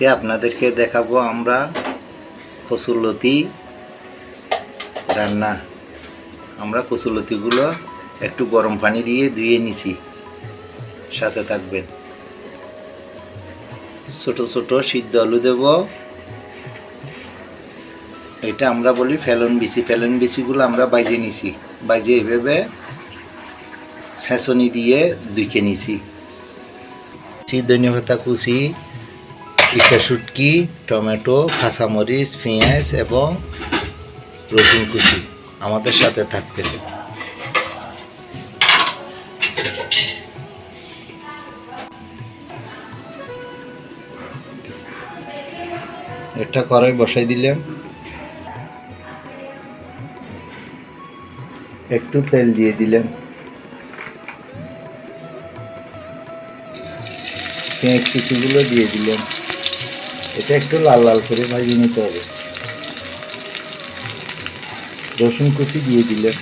আজকে আপনাদেরকে দেখাবো আমরা কচুরলতি রান্না। আমরা কচুরলতিগুলো একটু গরম পানি দিয়ে ধুয়ে নিছি, সাথে থাকবেন। ছোট ছোট সিদ্ধ আলু দেব, এটা আমরা বলি ফেলন বিচি। ফেলন বিচিগুলো আমরা বাইজে নিছি, বাইজে এভাবে ছেঁচনি দিয়ে ধুইকে নিছি। ধনিয়া পাতা কুচি, ইচা শুটকি, টমেটো, কাঁচামরিচ, পেঁয়াজ এবং রসুন কুচি আমাদের সাথে থাকবে। এটা কড়াই বসাই দিলাম, একটু তেল দিয়ে দিলাম, পেঁয়াজ কুচিগুলো দিয়ে দিলাম। এটা একটু লাল লাল করে ভাজিয়ে নিতে হবে। রসুন কুচি দিয়ে দিলাম,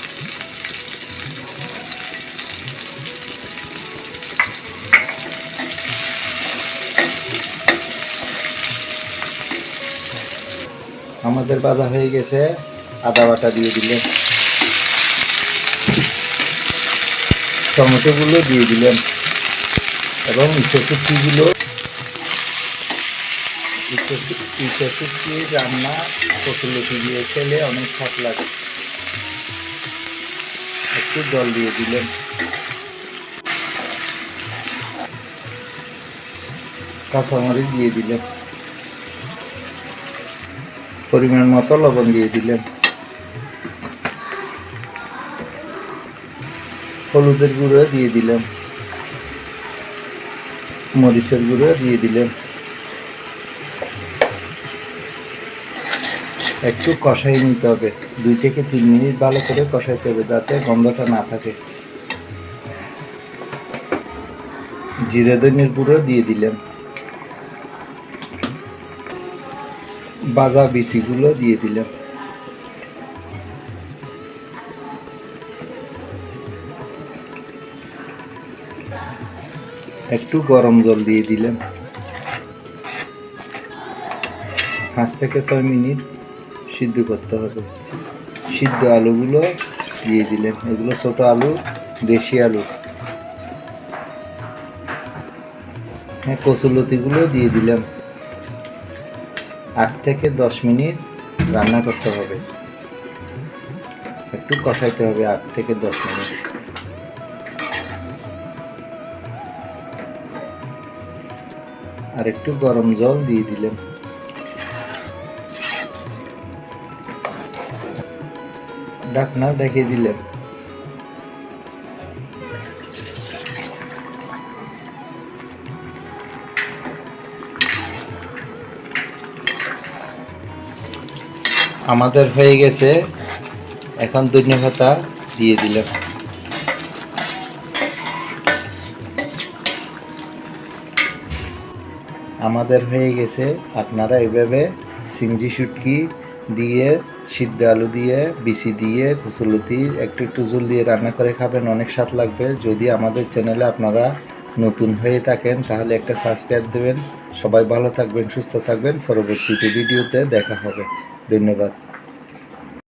আমাদের ভাজা হয়ে গেছে। আদা বাটা দিয়ে দিলাম, টমেটোগুলো দিয়ে দিলাম এবং ইচা শুটকি রান্না কচুরলতি দিয়ে খেলে অনেক স্বাদ লাগে। একটু জল দিয়ে দিলেন, কাঁচামরিচ দিয়ে দিলেন, পরিমাণ মতো লবণ দিয়ে দিলেন, হলুদের গুঁড়ো দিয়ে দিলাম, মরিচের গুঁড়ো দিয়ে দিলেন। একটু কষাই নিতে হবে, 2 থেকে 3 মিনিট ভালো করে কষাইতে হবে যাতে গন্ধটা না থাকে। জিরে ধনিয়ার গুঁড়ো দিয়ে দিলাম, ভাজা বিচিগুলো দিয়ে দিলাম, একটু গরম জল দিয়ে দিলাম। 5 থেকে 6 মিনিট সিদ্ধ করতে হবে। সিদ্ধ আলুগুলো দিয়ে দিলেন, এগুলো ছোট আলু, দেশি আলু। কচুরলতিগুলো দিয়ে দিলাম। 8 থেকে 10 মিনিট রান্না করতে হবে, একটু কষাইতে হবে 8 থেকে 10 মিনিট। আর একটু গরম জল দিয়ে দিলাম। ঢাকনা ঢেকে দিলাম। আমাদের হয়ে গেছে, এখন ধনিয়া পাতা দিয়ে দিলাম। আমাদের হয়ে গেছে। আপনারা এইভাবে চিংড়ি শুটকি দিয়ে, সিদ্ধ আলু দিয়ে, বিচি দিয়ে, কচুরলতি একটু একটু ঝোল দিয়ে রান্না করে খাবেন, অনেক স্বাদ লাগবে। যদি আমাদের চ্যানেলে আপনারা নতুন হয়ে থাকেন তাহলে একটা সাবস্ক্রাইব দেবেন। সবাই ভালো থাকবেন, সুস্থ থাকবেন। পরবর্তীতে ভিডিওতে দেখা হবে। ধন্যবাদ।